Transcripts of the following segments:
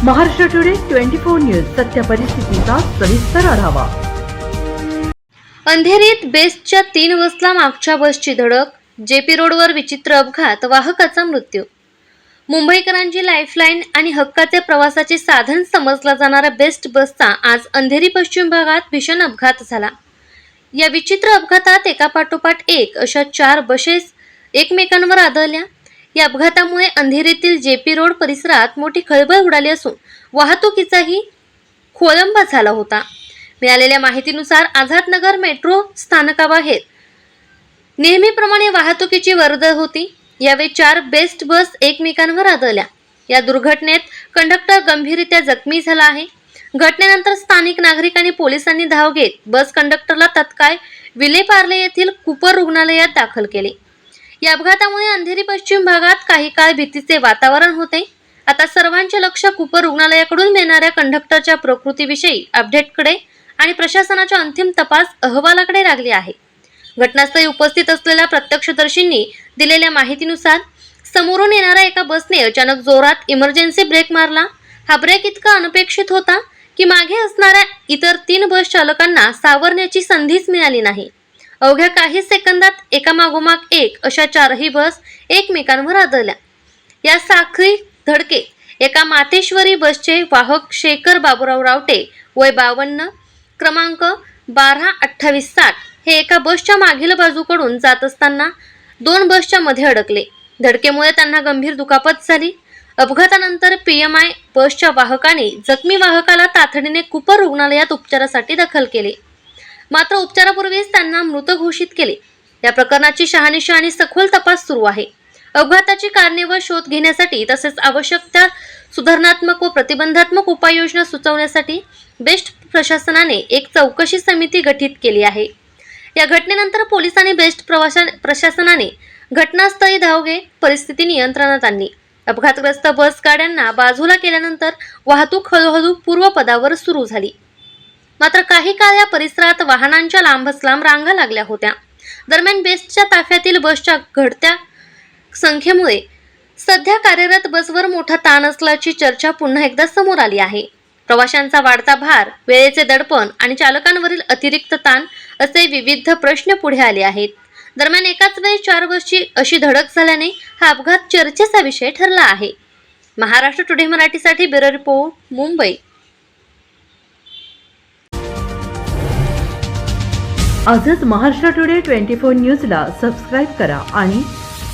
Maharashtra today 24 news सत्य परिस्थितीचा सविस्तर आढावा। अंधेरीत बेस्टच्या 3 बसला मागच्या बसची धडक, जेपी रोडवर विचित्र अपघात, वाहकाचा मृत्यू। मुंबईकरांची लाईफलाईन आणि हक्काचे प्रवासाचे साधन समजला जाणारा बेस्ट बसचा आज अंधेरी पश्चिम भागात भीषण अपघात झाला। या विचित्र अपघातात एकापाठोपाठ एक अशा 4 बसेस एकमेकांवर आदळल्या। या अपघातामुळे अंधेरीतील जेपी रोड परिसरात मोठी खळबळ उडाली असून वाहतुकीचाही खोळंबा झाला होता। मिळालेल्या माहितीनुसार आझादनगर मेट्रो स्थानकाबाहेर नेहमीप्रमाणे वाहतुकीची वर्दळ होती। यावेळी 4 बेस्ट बस एकमेकांवर आदळल्या। या दुर्घटनेत कंडक्टर गंभीररित्या जखमी झाला आहे। घटनेनंतर स्थानिक नागरिक आणि पोलिसांनी धाव घेत बस कंडक्टरला तत्काळ विलेपार्ले येथील कूपर रुग्णालयात दाखल केले। या अपघातामुळे अंधेरी पश्चिम भागात काही काळ भीतीचे वातावरण होते। आता सर्वांचे लक्ष कूपर रुग्णालयाकडून मिळणाऱ्या कंडक्टरच्या प्रकृतीविषयी अपडेटकडे आणि प्रशासनाच्या अंतिम तपास अहवालाकडे लागले आहे। घटनास्थळी उपस्थित असलेल्या प्रत्यक्षदर्शींनी दिलेल्या माहितीनुसार समोरून येणाऱ्या एका बसने अचानक जोरात इमर्जन्सी ब्रेक मारला। हा ब्रेक इतका अनपेक्षित होता की मागे असणाऱ्या इतर 3 बस चालकांना सावरण्याची संधीच मिळाली नाही। अवघ्या काही सेकंदात एकामागोमाग एक अशा 4ही बस एकमेकांवर आदळल्या। या साखळी धडकेत एका मातेश्वरी बसचे वाहक शेखर बाबूराव रावटे वय 52 क्रमांक 122860 हे एका बसच्या मागील बाजूकडून जात असताना 2 बसच्या मध्ये अडकले। धडकेमुळे त्यांना गंभीर दुखापत झाली। अपघातानंतर PMI बसच्या वाहकाने जखमी वाहकाला तातडीने कूपर रुग्णालयात उपचारासाठी दाखल केले, मात्र उपचारापूर्वीच त्यांना मृत घोषित केले। या प्रकरणाची शहानिशा आणि सखोल तपास सुरू आहे। अपघाताची कारणे व शोध घेण्यासाठी तसेच आवश्यक त्या सुधारणात्मक व प्रतिबंधात्मक उपाययोजना सुचवण्यासाठी बेस्ट प्रशासनाने एक चौकशी समिती गठीत केली आहे। या घटनेनंतर पोलीस आणि बेस्ट प्रशासनाने घटनास्थळी धाव घेत परिस्थिती नियंत्रणात आणली। अपघातग्रस्त बस गाड्यांना बाजूला केल्यानंतर वाहतूक हळूहळू पूर्वपदावर सुरू झाली। मात्र काही काळ या परिसरात वाहनांच्या लांबच लांब रांगा लागल्या होत्या। दरम्यान बेस्टच्या ताफ्यातील बसच्या घटत्या संख्येमुळे सध्या कार्यरत बसवर मोठा ताण असल्याची चर्चा पुन्हा एकदा समोर आली आहे। प्रवाशांचा वाढता भार, वेळेचे दडपण आणि चालकांवरील अतिरिक्त ताण असे विविध प्रश्न पुढे आले आहेत। दरम्यान एकाच वेळी 4 बसची अशी धडक झाल्याने हा अपघात चर्चेचा विषय ठरला आहे। महाराष्ट्र टुडे मराठीसाठी ब्युरो रिपोर्ट, मुंबई। आजच महाराष्ट्र टुडे 24 न्यूजला सबस्क्राईब करा आणि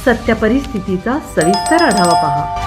सत्य परिस्थितीचा सविस्तर आढावा पहा।